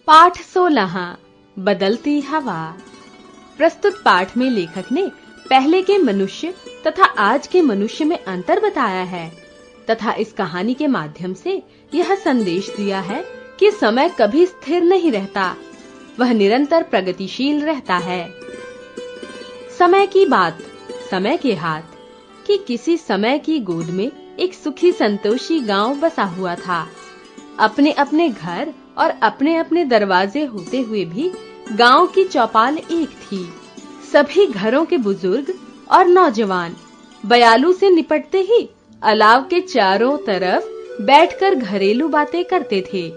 पाठ 16 बदलती हवा। प्रस्तुत पाठ में लेखक ने पहले के मनुष्य तथा आज के मनुष्य में अंतर बताया है तथा इस कहानी के माध्यम से यह संदेश दिया है कि समय कभी स्थिर नहीं रहता, वह निरंतर प्रगतिशील रहता है। समय की बात समय के हाथ कि किसी समय की गोद में एक सुखी संतोषी गांव बसा हुआ था। अपने अपने घर और अपने अपने दरवाजे होते हुए भी गांव की चौपाल एक थी। सभी घरों के बुजुर्ग और नौजवान बयालू से निपटते ही अलाव के चारों तरफ बैठकर घरेलू बातें करते थे,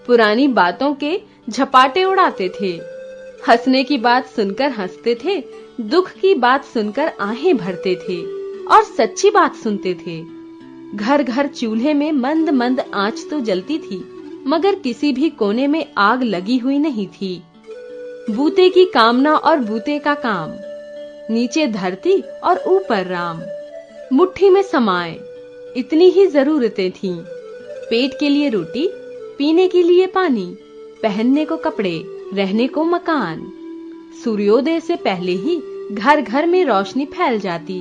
पुरानी बातों के झपाटे उड़ाते थे, हंसने की बात सुनकर हंसते थे, दुख की बात सुनकर आहें भरते थे और सच्ची बात सुनते थे। घर घर चूल्हे में मंद मंद आंच तो जलती थी, मगर किसी भी कोने में आग लगी हुई नहीं थी। बूते की कामना और बूते का काम, नीचे धरती और ऊपर राम, मुट्ठी में समाए, इतनी ही जरूरतें थीं। पेट के लिए रोटी, पीने के लिए पानी, पहनने को कपड़े, रहने को मकान। सूर्योदय से पहले ही घर घर में रोशनी फैल जाती।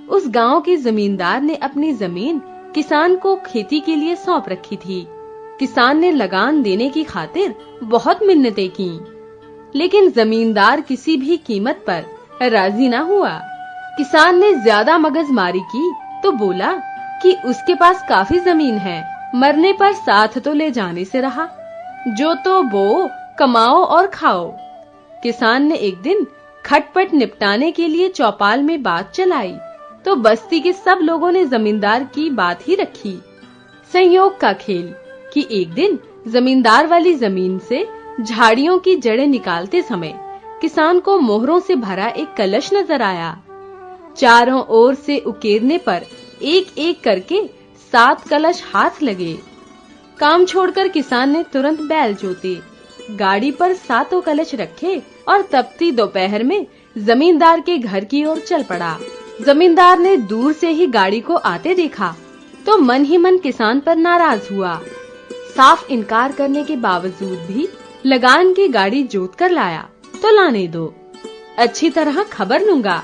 उस गांव के जमींदार ने अपनी जमीन किसान को खेती के लिए सौंप रखी थी। किसान ने लगान देने की खातिर बहुत मिन्नतें की, लेकिन जमींदार किसी भी कीमत पर राजी न हुआ। किसान ने ज्यादा मगजमारी की तो बोला कि उसके पास काफी जमीन है, मरने पर साथ तो ले जाने से रहा, जो तो बो, कमाओ और खाओ। किसान ने एक दिन खटपट निपटाने के लिए चौपाल में बात चलाई तो बस्ती के सब लोगों ने जमींदार की बात ही रखी। संयोग का खेल कि एक दिन जमींदार वाली जमीन से झाड़ियों की जड़ें निकालते समय किसान को मोहरों से भरा एक कलश नजर आया। चारों ओर से उकेरने पर एक एक करके 7 कलश हाथ लगे। काम छोड़कर किसान ने तुरंत बैल जोते, गाड़ी पर 7 कलश रखे और तपती दोपहर में जमींदार के घर की ओर चल पड़ा। जमींदार ने दूर से ही गाड़ी को आते देखा तो मन ही मन किसान पर नाराज हुआ। साफ इनकार करने के बावजूद भी लगान की गाड़ी जोत कर लाया तो लाने दो, अच्छी तरह खबर लूंगा।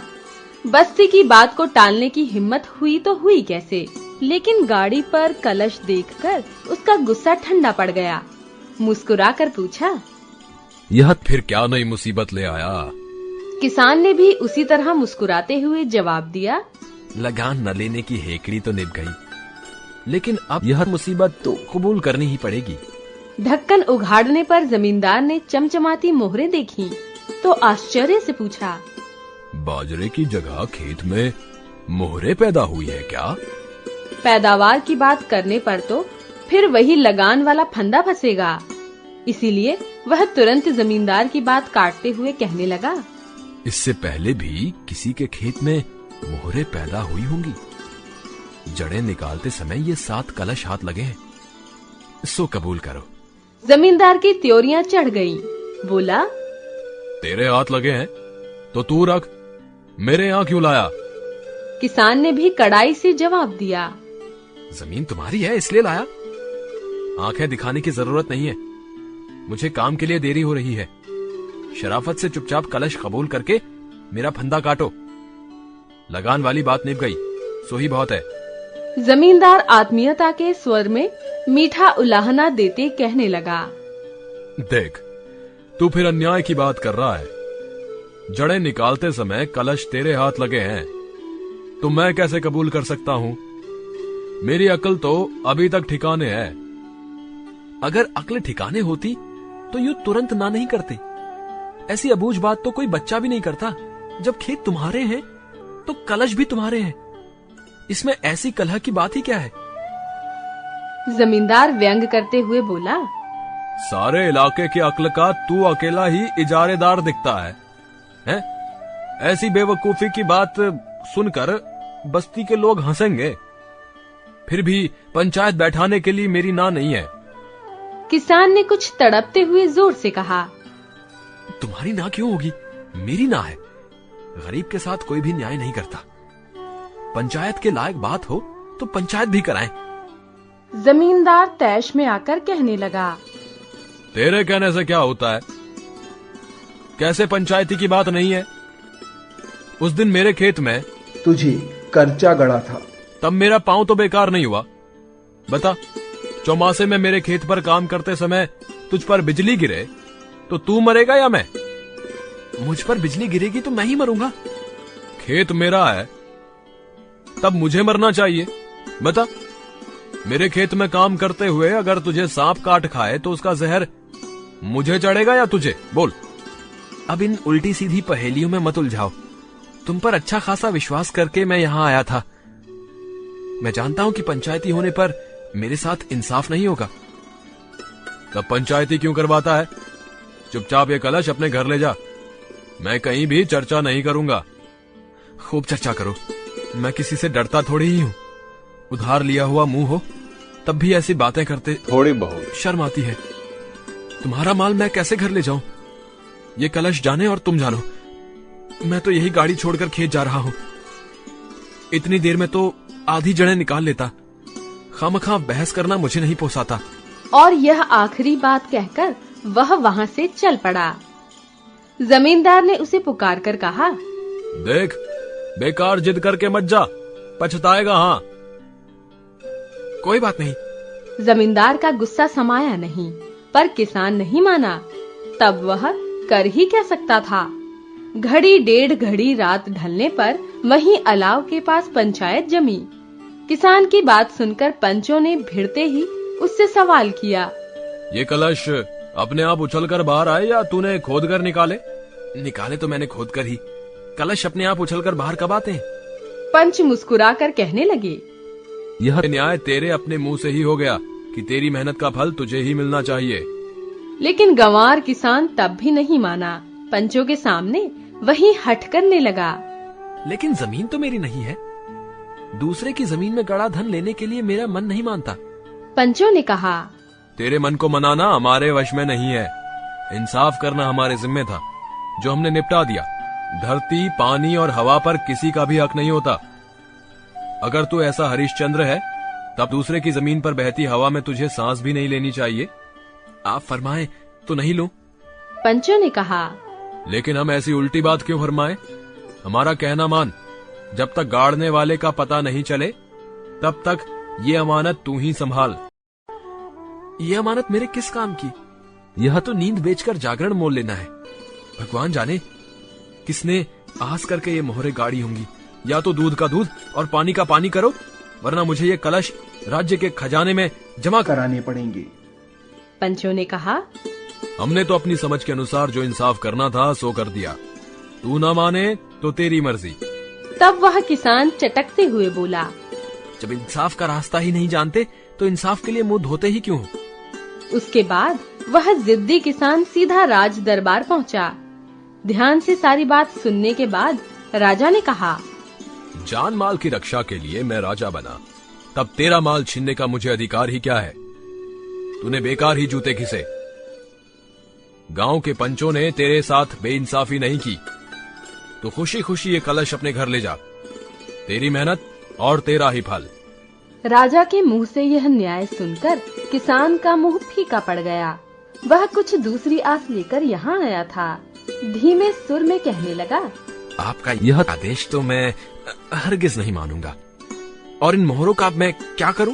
बस्ती की बात को टालने की हिम्मत हुई तो हुई कैसे, लेकिन गाड़ी पर कलश देखकर उसका गुस्सा ठंडा पड़ गया। मुस्कुराकर पूछा, यह फिर क्या नई मुसीबत ले आया? किसान ने भी उसी तरह मुस्कुराते हुए जवाब दिया, लगान न लेने की हेकड़ी तो निभ गई, लेकिन अब यह मुसीबत तो कबूल करनी ही पड़ेगी। ढक्कन उघाड़ने पर जमींदार ने चमचमाती मोहरें देखी तो आश्चर्य से पूछा, बाजरे की जगह खेत में मोहरें पैदा हुई है क्या? पैदावार की बात करने पर तो फिर वही लगान वाला फंदा फंसेगा, इसीलिए वह तुरंत जमींदार की बात काटते हुए कहने लगा, इससे पहले भी किसी के खेत में मोहरें पैदा हुई होंगी। जड़ें निकालते समय ये 7 कलश हाथ लगे हैं, सो कबूल करो। जमींदार की त्योरियां चढ़ गईं। बोला, तेरे हाथ लगे हैं तो तू रख, मेरे यहाँ क्यों लाया? किसान ने भी कड़ाई से जवाब दिया, जमीन तुम्हारी है इसलिए लाया, आंखें दिखाने की जरूरत नहीं है। मुझे काम के लिए देरी हो रही है, शराफत से चुपचाप कलश कबूल करके मेरा फंदा काटो। लगान वाली बात निभ गई, सो ही बहुत है। जमींदार आत्मीयता के स्वर में मीठा उलाहना देते कहने लगा, देख तू फिर अन्याय की बात कर रहा है। जड़ें निकालते समय कलश तेरे हाथ लगे हैं तो मैं कैसे कबूल कर सकता हूँ? मेरी अक्ल तो अभी तक ठिकाने है। अगर अक्ल ठिकाने होती तो यूं तुरंत ना नहीं करते। ऐसी अबूझ बात तो कोई बच्चा भी नहीं करता। जब खेत तुम्हारे हैं तो कलश भी तुम्हारे हैं, इसमें ऐसी कलह की बात ही क्या है? जमींदार व्यंग करते हुए बोला, सारे इलाके के अक्ल का तू अकेला ही इजारेदार दिखता है, हैं? ऐसी बेवकूफी की बात सुनकर बस्ती के लोग हंसेंगे। फिर भी पंचायत बैठाने के लिए मेरी ना नहीं है। किसान ने कुछ तड़पते हुए जोर से कहा, तुम्हारी ना क्यों होगी? मेरी ना है। गरीब के साथ कोई भी न्याय नहीं करता। पंचायत के लायक बात हो तो पंचायत भी कराएं। जमींदार तैश में आकर कहने लगा, तेरे कहने से क्या होता है? कैसे पंचायती की बात नहीं है? उस दिन मेरे खेत में तुझे कर्चा गड़ा था। तब मेरा पांव तो बेकार नहीं हुआ। बता, चौमासे में मेरे खेत पर काम करते समय तुझ पर बिजली गिरे तो तू मरेगा या मैं? मुझ पर बिजली गिरेगी तो मैं ही मरूंगा। खेत मेरा है, तब मुझे मरना चाहिए। बता, मेरे खेत में काम करते हुए अगर तुझे सांप काट खाए तो उसका जहर मुझे चढ़ेगा या तुझे? बोल। अब इन उल्टी सीधी पहेलियों में मत उलझाओ। तुम पर अच्छा खासा विश्वास करके मैं यहाँ आया था। मैं जानता हूं कि पंचायती होने पर मेरे साथ इंसाफ नहीं होगा। तब पंचायती क्यों करवाता है? चुपचाप ये कलश अपने घर ले जा। मैं कहीं भी चर्चा नहीं करूंगा। खूब चर्चा करो, मैं किसी से डरता थोड़ी ही हूं। उधार लिया हुआ मुंह हो तब भी ऐसी बातें करते थोड़ी बहुत शर्म आती है। तुम्हारा माल मैं कैसे घर ले जाऊं? ये कलश जाने और तुम जानो। मैं तो यही गाड़ी छोड़कर खेत जा रहा हूं। इतनी देर में तो आधी जड़ें निकाल लेता। खामखा बहस करना मुझे नहीं पोसाता। और यह आखिरी बात कहकर वह वहां से चल पड़ा। जमींदार ने उसे पुकार कर कहा, देख, बेकार जिद करके मत जा, पछताएगा। हाँ, कोई बात नहीं। जमींदार का गुस्सा समाया नहीं, पर किसान नहीं माना। तब वह कर ही क्या सकता था। घड़ी डेढ़ घड़ी रात ढलने पर वहीं अलाव के पास पंचायत जमी। किसान की बात सुनकर पंचों ने भिड़ते ही उससे सवाल किया, ये कलश अपने आप उछलकर बाहर आए या तूने खोद कर निकाले? निकाले तो मैंने खोद कर ही। कलश अपने आप उछलकर बाहर कब आते हैं? पंच मुस्कुराकर कहने लगे, यह न्याय तेरे अपने मुंह से ही हो गया कि तेरी मेहनत का फल तुझे ही मिलना चाहिए। लेकिन गंवार किसान तब भी नहीं माना। पंचों के सामने वही हठ करने लगा। लेकिन जमीन तो मेरी नहीं है। दूसरे की जमीन में गड़ा धन लेने के लिए मेरा मन नहीं मानता। पंचों ने कहा, तेरे मन को मनाना हमारे वश में नहीं है। इंसाफ करना हमारे जिम्मे था, जो हमने निपटा दिया। धरती, पानी और हवा पर किसी का भी हक नहीं होता। अगर तू ऐसा हरिश्चंद्र है तब दूसरे की जमीन पर बहती हवा में तुझे सांस भी नहीं लेनी चाहिए। आप फरमाएं तो नहीं लूं। पंचों ने कहा, लेकिन हम ऐसी उल्टी बात क्यों फरमाएं? हमारा कहना मान। जब तक गाड़ने वाले का पता नहीं चले तब तक ये अमानत तू ही संभाल। ये अमानत मेरे किस काम की? यह तो नींद बेचकर जागरण मोल लेना है। भगवान जाने किसने आस करके ये मोहरे गाड़ी होंगी। या तो दूध का दूध और पानी का पानी करो, वरना मुझे ये कलश राज्य के खजाने में जमा कराने पड़ेंगे। पंचों ने कहा, हमने तो अपनी समझ के अनुसार जो इंसाफ करना था सो कर दिया। तू ना माने तो तेरी मर्जी। तब वह किसान चटकते हुए बोला, जब इंसाफ का रास्ता ही नहीं जानते तो इंसाफ के लिए मुंह धोते ही क्यों? उसके बाद वह जिद्दी किसान सीधा राज दरबार पहुंचा। ध्यान से सारी बात सुनने के बाद राजा ने कहा, जान माल की रक्षा के लिए मैं राजा बना, तब तेरा माल छीनने का मुझे अधिकार ही क्या है? तूने बेकार ही जूते घिसे। गांव के पंचों ने तेरे साथ बेइंसाफी नहीं की, तो खुशी खुशी ये कलश अपने घर ले जा। तेरी मेहनत और तेरा ही फल। राजा के मुंह से यह न्याय सुनकर किसान का मुंह फीका पड़ गया। वह कुछ दूसरी आस लेकर यहाँ आया था। धीमे सुर में कहने लगा, आपका यह आदेश तो मैं हरगिज नहीं मानूंगा। और इन मोहरों का मैं क्या करूं?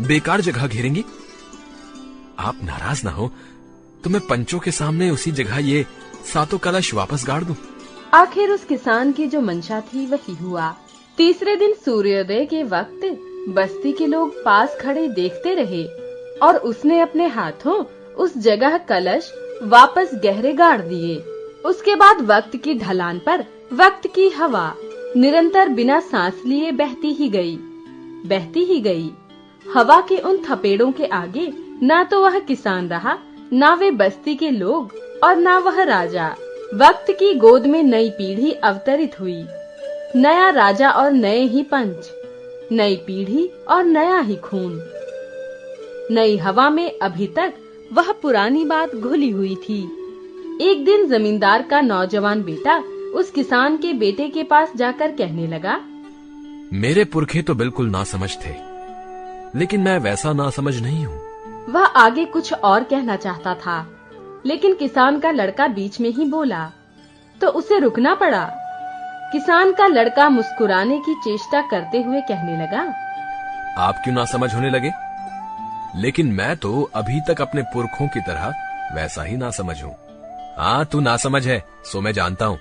बेकार जगह घेरेंगी। आप नाराज ना हो तो मैं पंचों के सामने उसी जगह ये सातों कलश वापस गाड़ दूं। आखिर उस किसान की जो मंशा थी वही हुआ। तीसरे दिन सूर्योदय के वक्त बस्ती के लोग पास खड़े देखते रहे और उसने अपने हाथों उस जगह कलश वापस गहरे गाड़ दिए। उसके बाद वक्त की ढलान पर वक्त की हवा निरंतर बिना सांस लिए बहती ही गई। हवा के उन थपेड़ों के आगे ना तो वह किसान रहा, ना वे बस्ती के लोग और ना वह राजा। वक्त की गोद में नई पीढ़ी अवतरित हुई। नया राजा और नए ही पंच, नई पीढ़ी और नया ही खून। नई हवा में अभी तक वह पुरानी बात घुली हुई थी। एक दिन जमींदार का नौजवान बेटा उस किसान के बेटे के पास जाकर कहने लगा, मेरे पुरखे तो बिल्कुल नासमझ थे, लेकिन मैं वैसा नासमझ नहीं हूँ। वह आगे कुछ और कहना चाहता था, लेकिन किसान का लड़का बीच में ही बोला, तो उसे रुकना पड़ा। किसान का लड़का मुस्कुराने की चेष्टा करते हुए कहने लगा, आप क्यों ना समझ होने लगे? लेकिन मैं तो अभी तक अपने पुरखों की तरह वैसा ही ना समझ हूं। हाँ, तू ना समझ है सो मैं जानता हूं।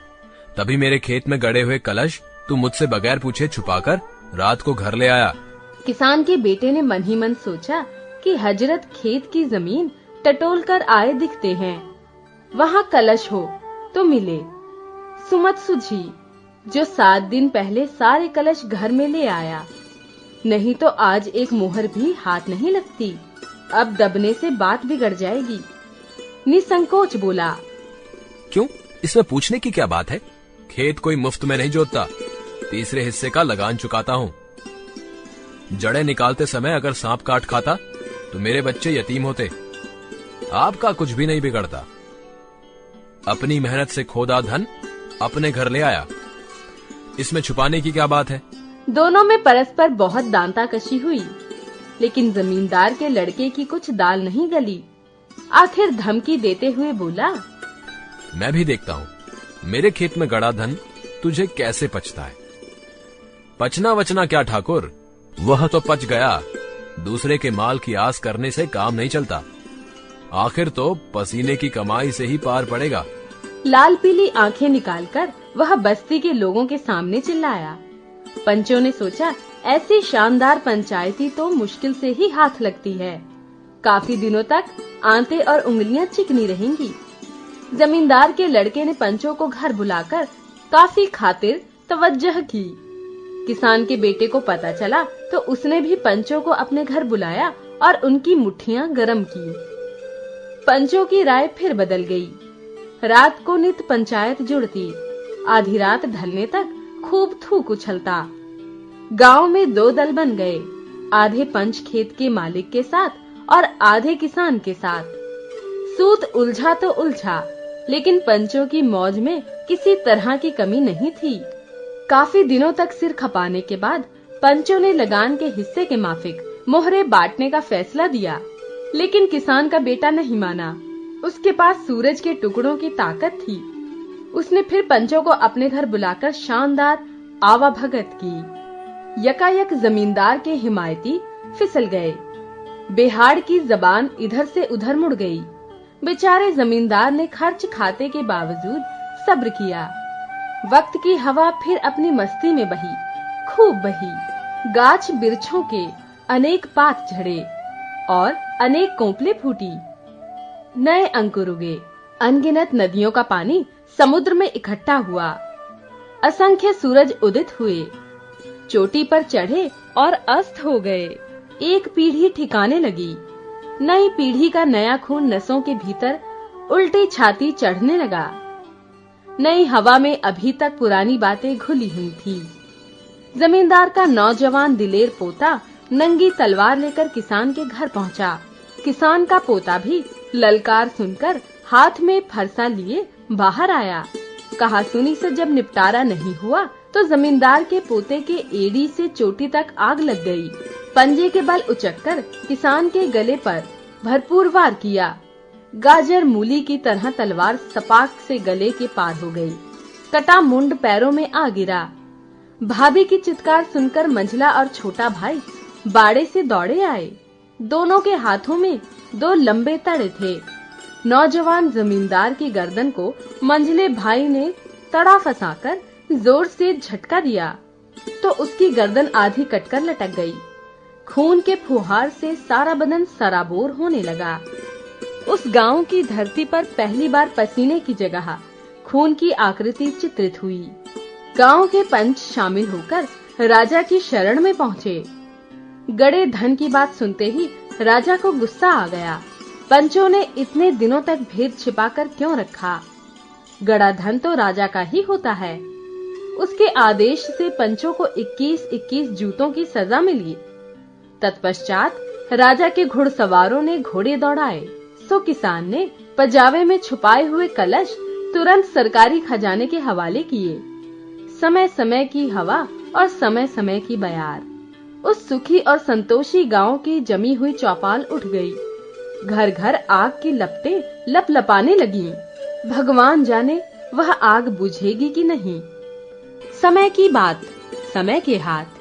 तभी मेरे खेत में गड़े हुए कलश तू मुझसे बगैर पूछे छुपाकर रात को घर ले आया। किसान के बेटे ने मन ही मन सोचा कि हजरत खेत की जमीन टटोल कर आए दिखते हैं, वहाँ कलश हो तो मिले। सुमत सुझी जो 7 दिन पहले सारे कलश घर में ले आया, नहीं तो आज एक मोहर भी हाथ नहीं लगती। अब दबने से बात बिगड़ जाएगी। निसंकोच बोला, क्यों, इसमें पूछने की क्या बात है? खेत कोई मुफ्त में नहीं जोतता, तीसरे हिस्से का लगान चुकाता हूँ। जड़ें निकालते समय अगर सांप काट खाता तो मेरे बच्चे यतीम होते। आपका कुछ भी नहीं बिगड़ता। अपनी मेहनत से खोदा धन अपने घर ले आया, इसमें छुपाने की क्या बात है? दोनों में परस्पर बहुत दांताकशी हुई, लेकिन जमींदार के लड़के की कुछ दाल नहीं गली। आखिर धमकी देते हुए बोला, मैं भी देखता हूँ मेरे खेत में गड़ा धन तुझे कैसे पचता है। पचना वचना क्या ठाकुर, वह तो पच गया। दूसरे के माल की आस करने से काम नहीं चलता, आखिर तो पसीने की कमाई से ही पार पड़ेगा। लाल पीली आंखें निकालकर वह बस्ती के लोगों के सामने चिल्लाया। पंचों ने सोचा, ऐसी शानदार पंचायती तो मुश्किल से ही हाथ लगती है। काफी दिनों तक आंतें और उंगलियां चिकनी रहेंगी। जमींदार के लड़के ने पंचों को घर बुलाकर काफी खातिर तवज्जह की। किसान के बेटे को पता चला तो उसने भी पंचों को अपने घर बुलाया और उनकी मुट्ठियां गरम की। पंचों की राय फिर बदल गई। रात को नित पंचायत जुड़ती, आधी रात ढलने तक खूब थूक उछलता। गांव में 2 दल बन गए, आधे पंच खेत के मालिक के साथ और आधे किसान के साथ। सूत उलझा तो उलझा, लेकिन पंचों की मौज में किसी तरह की कमी नहीं थी। काफी दिनों तक सिर खपाने के बाद पंचों ने लगान के हिस्से के माफिक मोहरे बांटने का फैसला दिया, लेकिन किसान का बेटा नहीं माना। उसके पास सूरज के टुकड़ों की ताकत थी। उसने फिर पंचों को अपने घर बुलाकर शानदार आवाभगत की। यकायक जमींदार के हिमायती फिसल गए। बेहाड़ की जबान इधर से उधर मुड़ गई। बेचारे जमींदार ने खर्च खाते के बावजूद सब्र किया। वक्त की हवा फिर अपनी मस्ती में बही, खूब बही। गाछ बिरछों के अनेक पात झड़े और अनेक कोंपले फूटी। नए अंकुर उगे। अनगिनत नदियों का पानी समुद्र में इकट्ठा हुआ। असंख्य सूरज उदित हुए, चोटी पर चढ़े और अस्त हो गए। एक पीढ़ी ठिकाने लगी। नई पीढ़ी का नया खून नसों के भीतर उल्टी छाती चढ़ने लगा। नई हवा में अभी तक पुरानी बातें घुली हुई थी। जमींदार का नौजवान दिलेर पोता नंगी तलवार लेकर किसान के घर पहुंचा। किसान का पोता भी ललकार सुनकर हाथ में फरसा लिए बाहर आया। कहा सुनी से जब निपटारा नहीं हुआ तो जमींदार के पोते के एड़ी से चोटी तक आग लग गई। पंजे के बल उचककर किसान के गले पर भरपूर वार किया। गाजर मूली की तरह तलवार सपाक से गले के पार हो गई। कटा मुंड पैरों में आ गिरा। भाभी की चित्कार सुनकर मंझला और छोटा भाई बाड़े से दौड़े आए। दोनों के हाथों में 2 लंबे तड़े थे। नौजवान जमींदार की गर्दन को मंझले भाई ने तड़ा फंसाकर जोर से झटका दिया तो उसकी गर्दन आधी कटकर लटक गई। खून के फुहार से सारा बदन सराबोर होने लगा। उस गांव की धरती पर पहली बार पसीने की जगह खून की आकृति चित्रित हुई। गांव के पंच शामिल होकर राजा की शरण में पहुंचे। गड़े धन की बात सुनते ही राजा को गुस्सा आ गया। पंचों ने इतने दिनों तक भेद छिपाकर क्यों रखा? गड़ा धन तो राजा का ही होता है। उसके आदेश से पंचों को 21-21 जूतों की सजा मिली। तत्पश्चात राजा के घुड़सवारों ने घोड़े दौड़ाए। सो किसान ने पजावे में छुपाए हुए कलश तुरंत सरकारी खजाने के हवाले किए। समय समय की हवा और समय समय की बयार। उस सुखी और संतोषी गांव की जमी हुई चौपाल उठ गई। घर घर आग की लपटें लपलपाने लगीं। भगवान जाने वह आग बुझेगी कि नहीं। समय की बात, समय के हाथ।